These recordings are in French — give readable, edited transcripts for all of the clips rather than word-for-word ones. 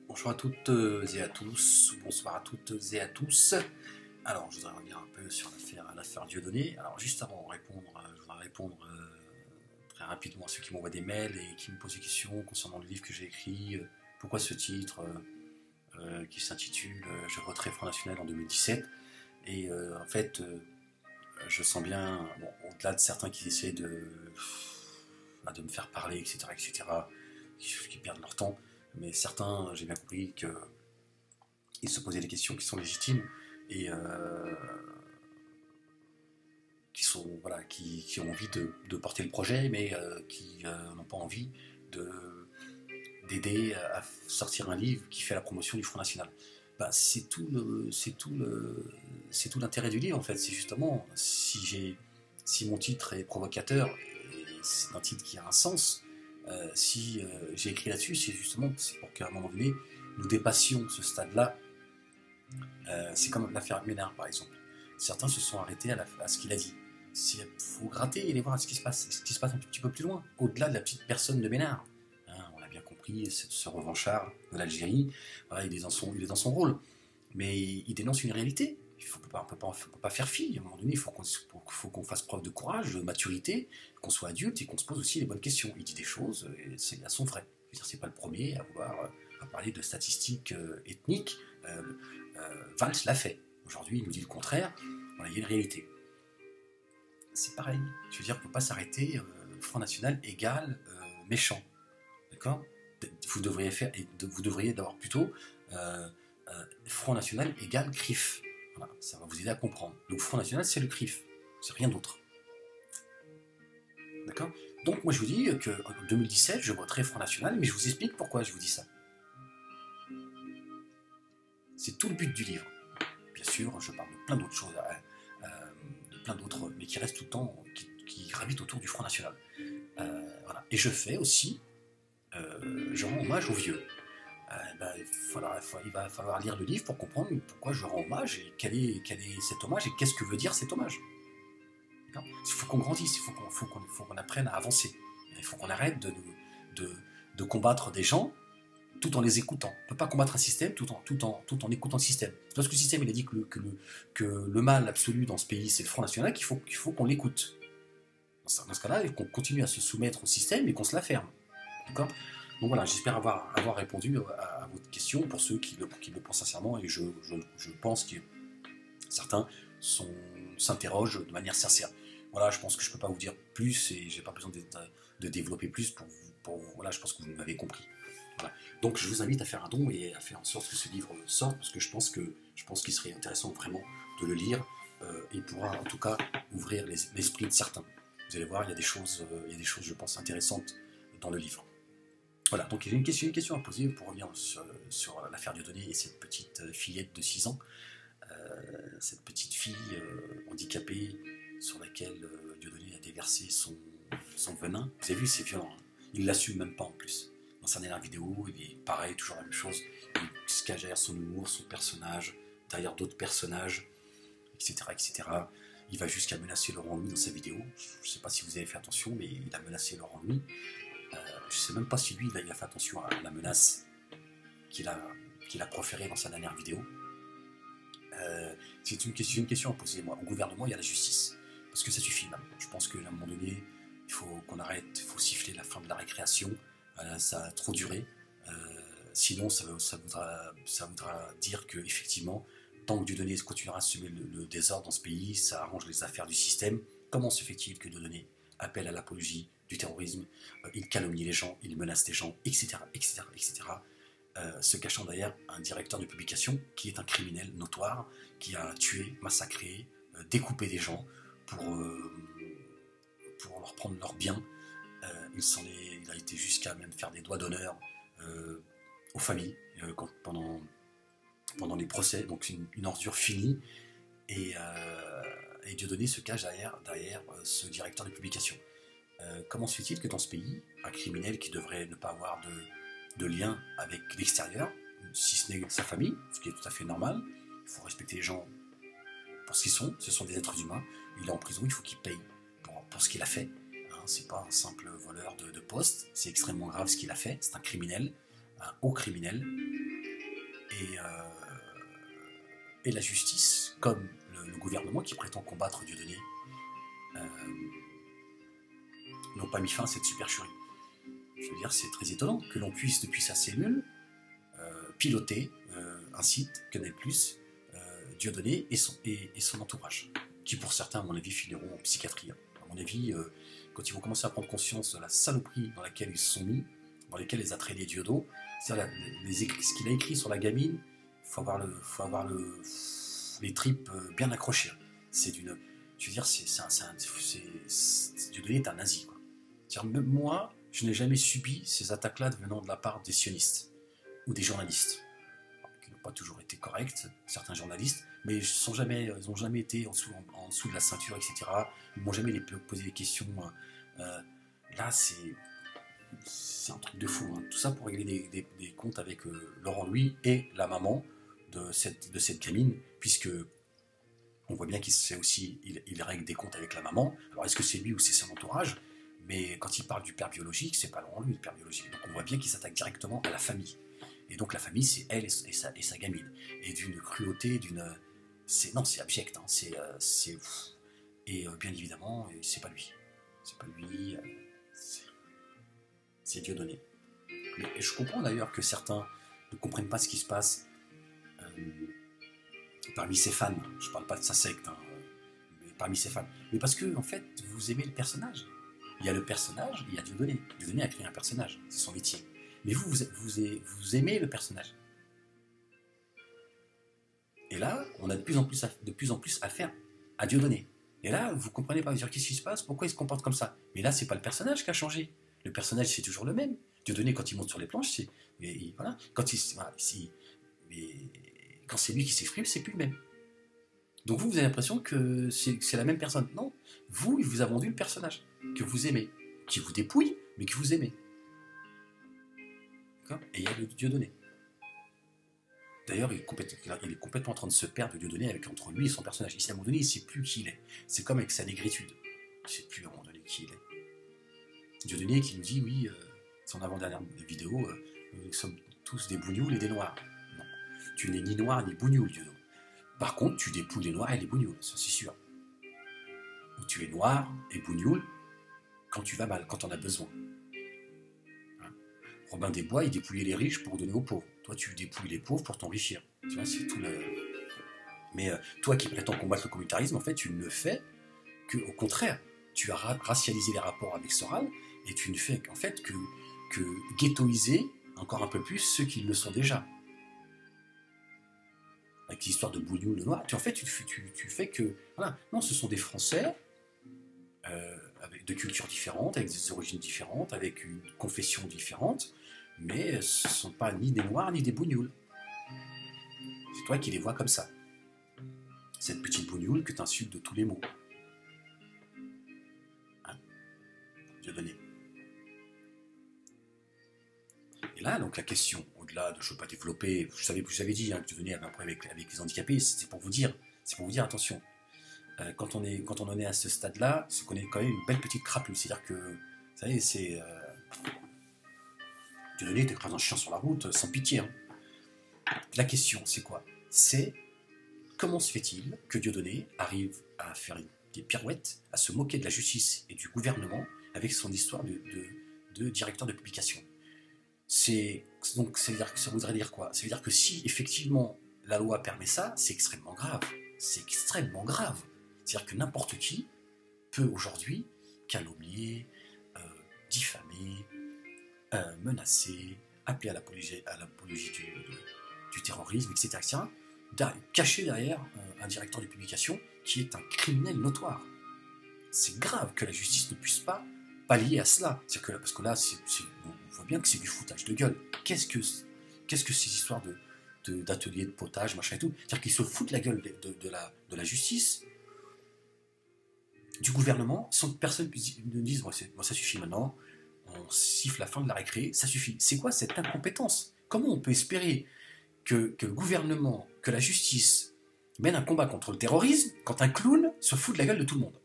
Bonjour à toutes et à tous, bonsoir à toutes et à tous. Alors, je voudrais revenir un peu sur l'affaire Dieudonné. Alors, juste avant de répondre, je voudrais répondre très rapidement à ceux qui m'envoient des mails et qui me posent des questions concernant le livre que j'ai écrit. Pourquoi ce titre qui s'intitule Je voterai Front National en 2017. Et en fait, je sens bien, bon, au-delà de certains qui essaient de me faire parler, etc., qui perdent leur temps, mais certains, j'ai bien compris qu'ils se posaient des questions qui sont légitimes et voilà, qui ont envie de porter le projet, mais qui n'ont pas envie de, d'aider à sortir un livre qui fait la promotion du Front National. Ben, c'est tout l'intérêt du livre en fait. C'est justement si mon titre est provocateur, et c'est un titre qui a un sens. Si j'ai écrit là-dessus, c'est pour qu'à un moment donné nous dépassions ce stade-là. C'est comme l'affaire Ménard par exemple. Certains se sont arrêtés à ce qu'il a dit. Il faut gratter et aller voir ce qui se passe un petit peu plus loin, au-delà de la petite personne de Ménard. On l'a bien compris, c'est ce revanchard de l'Algérie, voilà, il est dans son rôle, mais il dénonce une réalité. On ne peut pas faire fi. À un moment donné, il faut qu'on fasse preuve de courage, de maturité, qu'on soit adulte et qu'on se pose aussi les bonnes questions. Il dit des choses, et c'est à son frais. C'est pas le premier à vouloir à parler de statistiques ethniques. Valls l'a fait. Aujourd'hui, il nous dit le contraire. Voilà, il y a une réalité. C'est pareil. Je veux dire, on ne peut pas s'arrêter Front National égale méchant. D'accord ? Vous devriez d'abord plutôt Front National égale CRIF. Voilà, ça va vous aider à comprendre. Donc Front National, c'est le CRIF. C'est rien d'autre. D'accord ? Donc moi je vous dis qu'en 2017, je voterai Front National, mais je vous explique pourquoi je vous dis ça. C'est tout le but du livre. Bien sûr, je parle de plein d'autres choses, mais qui restent tout le temps, qui gravitent autour du Front National. Voilà. Et je fais aussi, je rends hommage aux vieux. Il va falloir lire le livre pour comprendre pourquoi je rends hommage et quel est cet hommage et qu'est-ce que veut dire cet hommage. Il faut qu'on grandisse, il faut qu'on apprenne à avancer. Il faut qu'on arrête de combattre des gens tout en les écoutant. On ne peut pas combattre un système tout en écoutant le système. C'est parce que le système il a dit que le mal absolu dans ce pays c'est le Front National qu'il faut qu'on l'écoute. Dans ce cas-là, qu'on continue à se soumettre au système et qu'on se la ferme. D'accord ? Donc voilà, j'espère avoir répondu à votre question pour ceux qui le pensent sincèrement, et je pense que certains s'interrogent de manière sincère. Voilà, je pense que je ne peux pas vous dire plus et j'ai pas besoin de développer plus voilà, je pense que vous m'avez compris. Voilà. Donc je vous invite à faire un don et à faire en sorte que ce livre sorte, parce que je pense qu'il serait intéressant vraiment de le lire et pourra en tout cas ouvrir l'esprit de certains. Vous allez voir, il y a des choses, je pense, intéressantes dans le livre. Voilà, donc il y a une question à poser pour revenir sur l'affaire Dieudonné et cette petite fillette de 6 ans, cette petite fille handicapée sur laquelle Dieudonné a déversé son venin. Vous avez vu, c'est violent, hein. Il ne l'assume même pas en plus. Dans sa dernière vidéo, il est pareil, toujours la même chose. Il se cache derrière son humour, son personnage, derrière d'autres personnages, etc. Il va jusqu'à menacer Laurent Louis dans sa vidéo. Je ne sais pas si vous avez fait attention, mais il a menacé Laurent Louis. Je ne sais même pas si lui, il a fait attention à la menace qu'il a proférée dans sa dernière vidéo. C'est une question à poser. Moi, au gouvernement, il y a la justice. Parce que ça suffit maintenant. Je pense qu'à un moment donné, il faut qu'on arrête, il faut siffler la fin de la récréation. Ça a trop duré. Sinon, ça voudra dire que effectivement, tant que Dieudonné continuera à semer le désordre dans ce pays, ça arrange les affaires du système. Comment se fait-il que Dieudonné appelle à l'apologie du terrorisme, il calomnie les gens, il menace les gens, etc. Se cachant derrière un directeur de publication qui est un criminel notoire, qui a tué, massacré, découpé des gens pour leur prendre leurs biens. Il a été jusqu'à même faire des doigts d'honneur aux familles pendant les procès, donc une ordure finie, et Dieudonné se cache derrière ce directeur de publication. Comment se fait-il que dans ce pays, un criminel qui devrait ne pas avoir de lien avec l'extérieur, si ce n'est sa famille, ce qui est tout à fait normal, il faut respecter les gens pour ce qu'ils sont, ce sont des êtres humains, il est en prison, il faut qu'il paye pour ce qu'il a fait. C'est pas un simple voleur de poste, c'est extrêmement grave ce qu'il a fait, c'est un criminel, un haut criminel, et la justice, comme le gouvernement qui prétend combattre Dieudonné, n'ont pas mis fin à cette supercherie. Je veux dire, c'est très étonnant que l'on puisse, depuis sa cellule, piloter un site, Canal+, Dieudonné et son entourage, qui pour certains, à mon avis, finiront en psychiatrie. À mon avis, quand ils vont commencer à prendre conscience de la saloperie dans laquelle ils se sont mis, dans laquelle les a traînés Diodo, c'est-à-dire ce qu'il a écrit sur la gamine, il faut avoir les tripes bien accrochées. C'est d'une... Je veux dire, Dieudonné est un nazi, quoi. Même moi, je n'ai jamais subi ces attaques-là venant de la part des sionistes ou des journalistes, qui n'ont pas toujours été corrects, certains journalistes, mais ils n'ont jamais été en dessous de la ceinture, etc. Ils ne m'ont jamais posé des questions. Là, c'est un truc de fou. Hein. Tout ça pour régler des comptes avec Laurent Louis et la maman de cette gamine, puisque on voit bien il règle des comptes avec la maman. Alors, est-ce que c'est lui ou c'est son entourage? Mais quand il parle du père biologique, c'est pas Laurent Louis, le père biologique. Donc on voit bien qu'il s'attaque directement à la famille. Et donc la famille, c'est elle et sa gamine. Et d'une cruauté, c'est abject. Hein. Et bien évidemment, c'est pas lui. C'est pas lui. C'est Dieudonné. Mais je comprends d'ailleurs que certains ne comprennent pas ce qui se passe parmi ses fans. Je parle pas de sa secte, hein, mais parmi ses fans. Mais parce que, en fait, vous aimez le personnage. Il y a le personnage, il y a Dieudonné. Dieudonné a créé un personnage, c'est son métier. Mais vous aimez le personnage. Et là, on a de plus en plus affaire à Dieudonné. Et là, vous comprenez pas, vous dire qu'est-ce qui se passe, pourquoi il se comporte comme ça. Mais là, c'est pas le personnage qui a changé. Le personnage, c'est toujours le même. Dieudonné, quand il monte sur les planches, voilà. Quand c'est lui qui s'exprime, c'est plus le même. Donc vous avez l'impression que c'est la même personne. Non, il vous a vendu le personnage que vous aimez, qui vous dépouille, mais que vous aimez. D'accord ? Et il y a le Dieudonné. D'ailleurs, il est complètement en train de se perdre, le Dieudonné, entre lui et son personnage. Ici, à un moment donné, il ne sait plus qui il est. C'est comme avec sa négritude. Il ne sait plus à un moment donné qui il est. Dieudonné qui nous dit, oui, son avant-dernière vidéo, nous sommes tous des bougnoules et des noirs. Non, tu n'es ni noir ni bougnoule, Dieudonné. Par contre, tu dépouilles les noirs et les bougnoules, ça c'est sûr. Ou tu es noir et bougnoule quand tu vas mal, quand on a besoin. Hein? Robin des Bois, il dépouillait les riches pour donner aux pauvres. Toi, tu dépouilles les pauvres pour t'enrichir. Tu vois, c'est tout le... Mais toi qui prétends combattre le communautarisme, en fait, tu ne fais qu'au contraire. Tu as racialisé les rapports avec Soral et tu ne fais qu'en fait que ghettoiser encore un peu plus ceux qui le sont déjà. Avec l'histoire de bougnoul, de noir, tu fais que... Voilà. Non, ce sont des Français avec de cultures différentes, avec des origines différentes, avec une confession différente, mais ce ne sont pas ni des noirs ni des bougnoules. C'est toi qui les vois comme ça. Cette petite bougnoule que tu insultes de tous les mots. Hein? Dieudonné. Et là, donc la question, au-delà de je ne veux pas développer, vous avez dit hein, que Dieudonné avait un problème avec les handicapés, c'est pour vous dire, attention, quand on en est à ce stade-là, c'est qu'on est quand même une belle petite crapule. C'est-à-dire que, vous savez, c'est... Dieudonné t'écrase un chien sur la route, sans pitié. Hein. La question, c'est quoi? C'est comment se fait-il que Dieudonné arrive à faire des pirouettes, à se moquer de la justice et du gouvernement avec son histoire de directeur de publication? Donc, ça voudrait dire quoi? Ça veut dire que si, effectivement, la loi permet ça, c'est extrêmement grave. C'est extrêmement grave. C'est-à-dire que n'importe qui peut aujourd'hui calomnier, diffamer, menacer, appeler à l'apologie du terrorisme, etc., caché derrière un directeur de publication qui est un criminel notoire. C'est grave que la justice ne puisse pas pallier à cela. Parce que là, on voit bien que c'est du foutage de gueule. Qu'est-ce que ces histoires d'ateliers de potage, machin et tout? C'est-à-dire qu'ils se foutent la gueule de la justice, du gouvernement, sans que personne ne dise bon, ça suffit maintenant, on siffle la fin de la récré, ça suffit. C'est quoi cette incompétence? Comment on peut espérer que le gouvernement, que la justice mène un combat contre le terrorisme quand un clown se fout de la gueule de tout le monde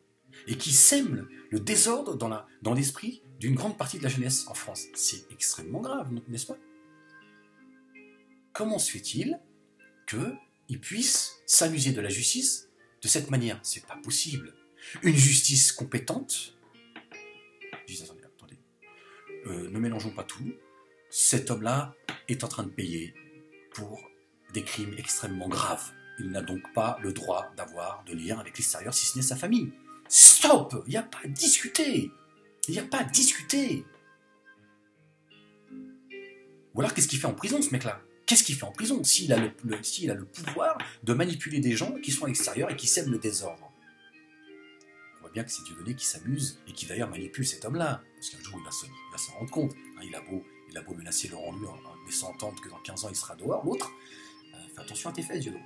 et qui sème le désordre dans l'esprit d'une grande partie de la jeunesse en France? C'est extrêmement grave, n'est-ce pas? comment se fait-il qu'il puisse s'amuser de la justice de cette manière? C'est pas possible. Une justice compétente, je dis, attendez, ne mélangeons pas tout, cet homme-là est en train de payer pour des crimes extrêmement graves. Il n'a donc pas le droit d'avoir de lien avec l'extérieur si ce n'est sa famille. Stop! Il n'y a pas à discuter. Il n'y a pas à discuter. Ou alors, qu'est-ce qu'il fait en prison, ce mec-là? Qu'est-ce qu'il fait en prison s'il a le pouvoir de manipuler des gens qui sont à l'extérieur et qui sèment le désordre? On voit bien que c'est Dieudonné qui s'amuse et qui d'ailleurs manipule cet homme-là. Parce qu'un jour, il va s'en rendre compte. Il a beau menacer Laurent Lui en laissant entendre que dans 15 ans, il sera dehors. L'autre, fais attention à tes fesses, Dieudonné.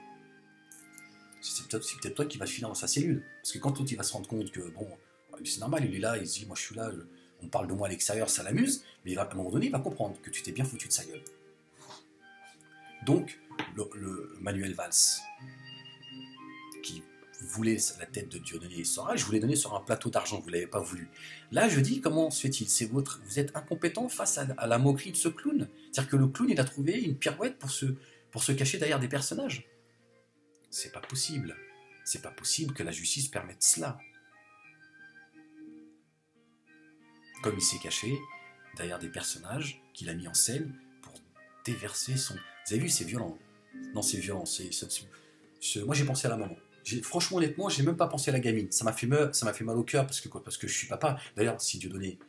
C'est peut-être toi qui vas finir dans sa cellule. Parce que quand l'autre, il va se rendre compte que, bon, c'est normal, il est là, il se dit, moi je suis là, on parle de moi à l'extérieur, ça l'amuse, mais à un moment donné, il va comprendre que tu t'es bien foutu de sa gueule. Donc, le Manuel Valls, qui voulait la tête de Dieudonné et Sora, je vous l'ai donné sur un plateau d'argent, vous ne l'avez pas voulu. Là, je dis, comment se fait-il? Vous êtes incompétent face à la moquerie de ce clown. C'est-à-dire que le clown, il a trouvé une pirouette pour se cacher derrière des personnages. C'est pas possible. C'est pas possible que la justice permette cela. Comme il s'est caché derrière des personnages qu'il a mis en scène pour déverser son... Vous avez vu, c'est violent. Non, c'est violent. Moi, j'ai pensé à la maman. Franchement, honnêtement, j'ai même pas pensé à la gamine. Ça m'a fait mal au cœur parce que je suis papa. D'ailleurs, si Dieudonné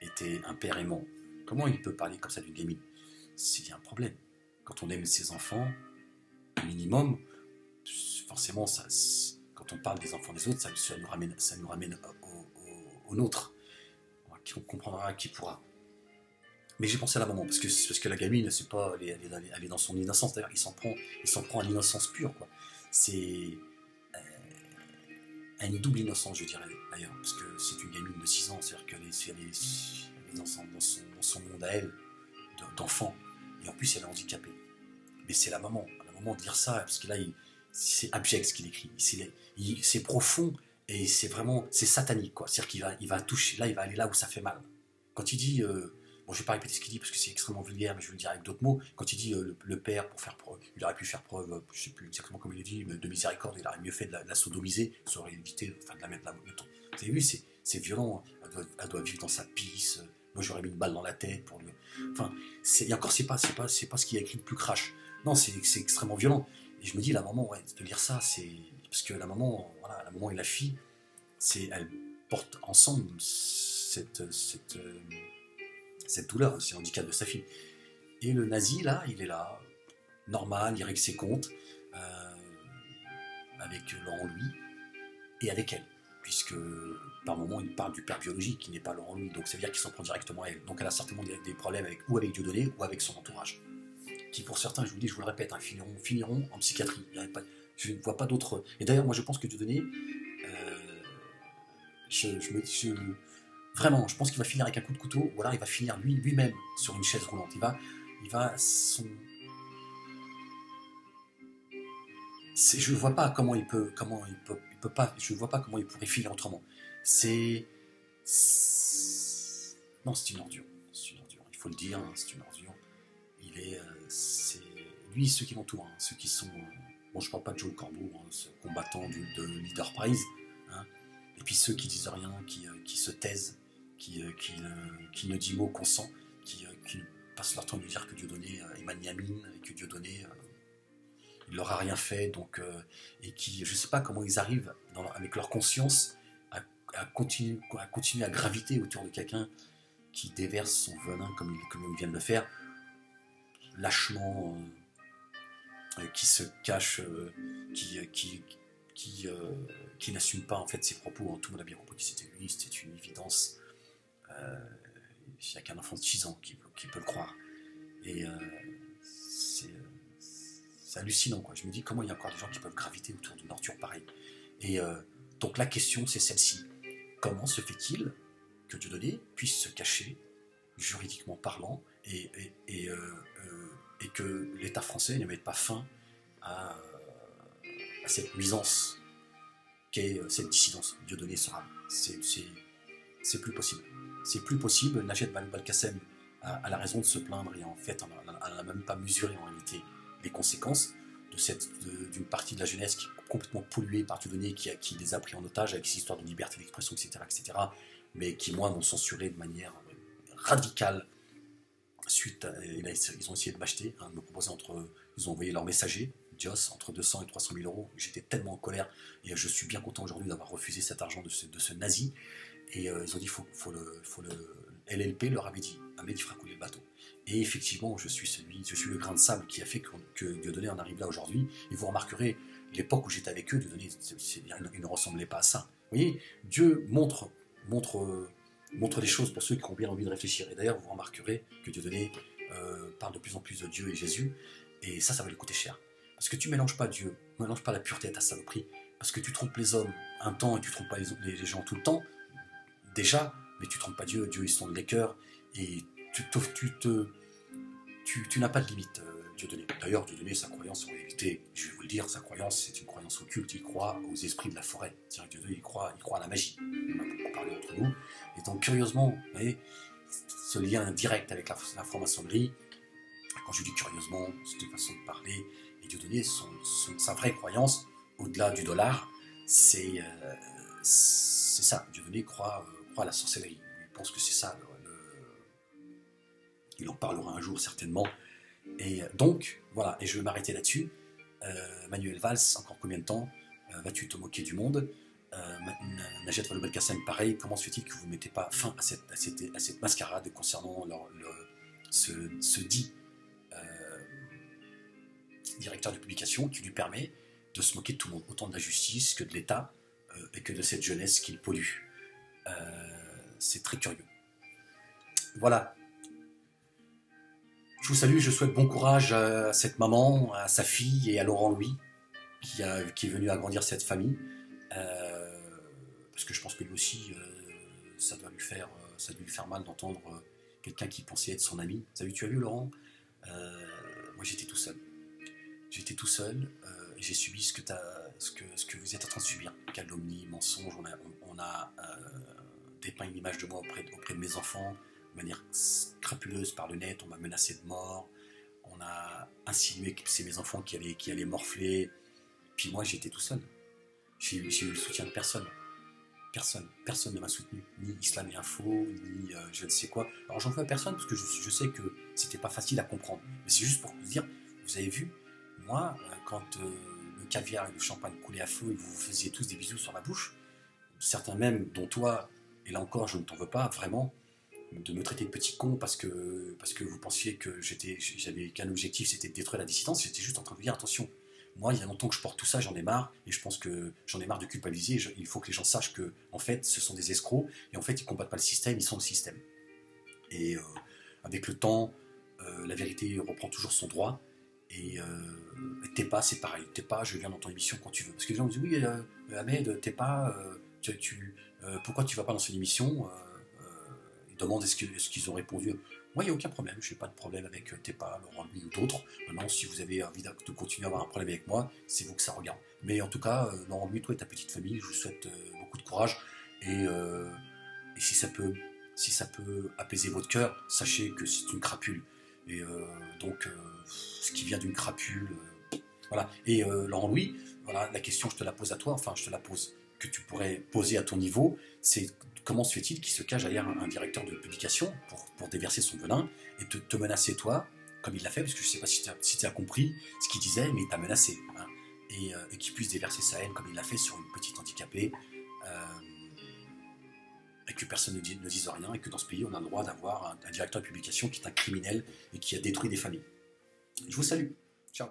était un père aimant, comment il peut parler comme ça d'une gamine? C'est un problème. Quand on aime ses enfants, un minimum, forcément, quand on parle des enfants des autres, ça nous ramène au nôtre. On comprendra qui pourra. Mais j'ai pensé à la maman, parce que la gamine, c'est pas, elle est dans son innocence. D'ailleurs, il s'en prend à l'innocence pure, quoi. C'est une double innocence, je dirais, d'ailleurs, parce que c'est une gamine de 6 ans, c'est-à-dire qu'elle est dans son monde à elle, d'enfant, et en plus, elle est handicapée. Mais c'est la maman de dire ça, parce que là, c'est abject ce qu'il écrit. C'est profond, et c'est satanique, quoi. C'est-à-dire qu'il va toucher, là, il va aller là où ça fait mal. Quand il dit... bon, je ne vais pas répéter ce qu'il dit parce que c'est extrêmement vulgaire, mais je vais le dire avec d'autres mots. Quand il dit le père, pour faire preuve, il aurait pu faire preuve, je ne sais plus exactement comment il dit, mais de miséricorde, il aurait mieux fait de la sodomiser, ça aurait évité de la mettre là. Vous avez vu, c'est violent, elle doit vivre dans sa pisse. Moi, j'aurais mis une balle dans la tête pour lui. Enfin, et encore, c'est pas ce qu'il a écrit de plus crash. Non, c'est extrêmement violent. Et je me dis, la maman, ouais, de lire ça, c'est. Parce que la maman et la fille, elles portent ensemble cette douleur, c'est handicap de sa fille. Et le nazi, là, il est là, normal, il règle ses comptes, avec Laurent Louis, et avec elle, puisque par moment, il parle du père biologique, qui n'est pas Laurent Louis, donc ça veut dire qu'il s'en prend directement à elle. Donc elle a certainement des problèmes ou avec Dieudonné, ou avec son entourage. Qui pour certains, je vous le répète, finiront en psychiatrie. Je ne vois pas d'autres... Et d'ailleurs, moi je pense que Dieudonné, vraiment, je pense qu'il va finir avec un coup de couteau, ou alors il va finir lui-même sur une chaise roulante. Je ne vois pas comment il peut pas. Je ne vois pas comment il pourrait finir autrement. Non, c'est une ordure. Il faut le dire, hein, c'est une ordure. Lui, ceux qui l'entourent, ceux qui sont. Bon, je parle pas de Joe Corbeau, ce combattant de Leader Prize, hein, et puis ceux qui disent rien, qui se taisent, qui ne dit mot consent, qui passent leur temps de dire que Dieudonné est magnanime et que Dieudonné il leur a rien fait, donc et qui, je sais pas comment ils arrivent avec leur conscience à continuer à graviter autour de quelqu'un qui déverse son venin comme ils viennent de le faire, lâchement, qui se cache, qui n'assume pas en fait ses propos. Tout le monde a bien compris que c'était lui, c'était une évidence. Il n'y a qu'un enfant de 6 ans qui peut le croire. Et c'est hallucinant, quoi. Je me dis comment il y a encore des gens qui peuvent graviter autour d'une ordure pareille. Et donc la question, c'est celle-ci. Comment se fait-il que Dieudonné puisse se cacher, juridiquement parlant, et que l'État français ne mette pas fin à cette nuisance qu'est cette dissidence? Dieudonné sera. C'est plus possible. C'est plus possible. Najat Vallaud-Belkacem a la raison de se plaindre, et en fait, elle n'a même pas mesuré en réalité les conséquences d'une partie de la jeunesse qui est complètement polluée par Dieudonné, qui les a pris en otage avec ces histoires de liberté d'expression, etc., mais qui, moi, m'ont censuré de manière radicale. Ils ont essayé de m'acheter, de me proposer ils ont envoyé leur messager, Dios, entre 200 et 300 000 euros. J'étais tellement en colère, et je suis bien content aujourd'hui d'avoir refusé cet argent de ce nazi. Et ils ont dit, LLP leur avait dit, Ahmed, il fera couler le bateau. Et effectivement, je suis le grain de sable qui a fait que Dieudonné en arrive là aujourd'hui. Et vous remarquerez, l'époque où j'étais avec eux, Dieudonné, il ne ressemblait pas à ça. Vous voyez, Dieu montre les choses pour ceux qui ont bien envie de réfléchir. Et d'ailleurs, vous remarquerez que Dieudonné parle de plus en plus de Dieu et Jésus. Et ça va lui coûter cher. Parce que tu mélanges pas Dieu, tu mélanges pas la pureté à ta saloperie. Parce que tu trompes les hommes un temps et tu trompes pas les gens tout le temps. Déjà, mais tu trompes pas Dieu. Dieu, il sonde les cœurs. Et tu n'as pas de limite, Dieudonné. D'ailleurs, Dieudonné, sa croyance, en réalité, je vais vous le dire, sa croyance, c'est une croyance occulte. Il croit aux esprits de la forêt. C'est-à-dire que Dieudonné, il croit à la magie. On a beaucoup parlé entre nous. Et donc, curieusement, vous voyez, ce lien direct avec la franc-maçonnerie, quand je dis curieusement, c'est une façon de parler, et Dieudonné, sa vraie croyance, au-delà du dollar, c'est ça. Dieudonné croit à la sorcellerie. Il pense que c'est ça. Il en parlera un jour certainement. Et donc, voilà, et je vais m'arrêter là-dessus. Manuel Valls, encore combien de temps vas-tu te moquer du monde? Najat Vallaud-Belkacem, pareil. Comment se fait-il que vous ne mettez pas fin à cette mascarade concernant ce dit directeur de publication qui lui permet de se moquer de tout le monde, autant de la justice que de l'État et que de cette jeunesse qu'il pollue. C'est très curieux. Voilà. Je vous salue, je souhaite bon courage à cette maman, à sa fille et à Laurent Louis qui est venu agrandir cette famille. Parce que je pense que lui aussi, ça doit lui faire mal d'entendre quelqu'un qui pensait être son ami. Salut, tu as vu Laurent? Moi j'étais tout seul. Et j'ai subi ce que vous êtes en train de subir. Calomnie, mensonge, on a dépeint une image de moi auprès de mes enfants de manière crapuleuse par le net. On m'a menacé de mort, on a insinué que c'est mes enfants qui allaient morfler. Puis moi j'étais tout seul. J'ai eu le soutien de personne ne m'a soutenu, ni Islam et Info, ni je ne sais quoi. Alors j'en veux à personne parce que je sais que c'était pas facile à comprendre, mais c'est juste pour vous dire, vous avez vu, moi, quand le caviar et le champagne coulaient à flot et vous vous faisiez tous des bisous sur la bouche, certains même, dont toi, et là encore je ne t'en veux pas, vraiment, de me traiter de petit con parce que vous pensiez que j'avais qu'un objectif, c'était de détruire la dissidence. J'étais juste en train de vous dire, attention, moi il y a longtemps que je porte tout ça, j'en ai marre, et je pense que j'en ai marre de culpabiliser. Il faut que les gens sachent que en fait ce sont des escrocs, et en fait ils combattent pas le système, ils sont le système. Et avec le temps, la vérité reprend toujours son droit. Et Tepa, c'est pareil. Tepa, je viens dans ton émission quand tu veux. Parce que les gens me disent, oui, Ahmed, Tepa, pourquoi tu vas pas dans son émission? Ils demandent est-ce qu'ils ont répondu. Moi, il n'y a aucun problème. Je n'ai pas de problème avec Tepa, Laurent Louis ou d'autres. Maintenant, si vous avez envie de continuer à avoir un problème avec moi, c'est vous que ça regarde. Mais en tout cas, Laurent Louis, toi et ta petite famille, je vous souhaite beaucoup de courage. Et si ça peut apaiser votre cœur, sachez que c'est une crapule. Et donc, ce qui vient d'une crapule, voilà. Et Laurent Louis, voilà, la question, je te la pose à toi, enfin, je te la pose, que tu pourrais poser à ton niveau, c'est comment se fait-il qu'il se cache derrière un directeur de publication pour déverser son venin et te menacer toi, comme il l'a fait, parce que je ne sais pas si tu as compris ce qu'il disait, mais il t'a menacé, hein, et qu'il puisse déverser sa haine comme il l'a fait sur une petite handicapée, et que personne ne dise rien, et que dans ce pays, on a le droit d'avoir un directeur de publication qui est un criminel et qui a détruit des familles. Je vous salue. Ciao.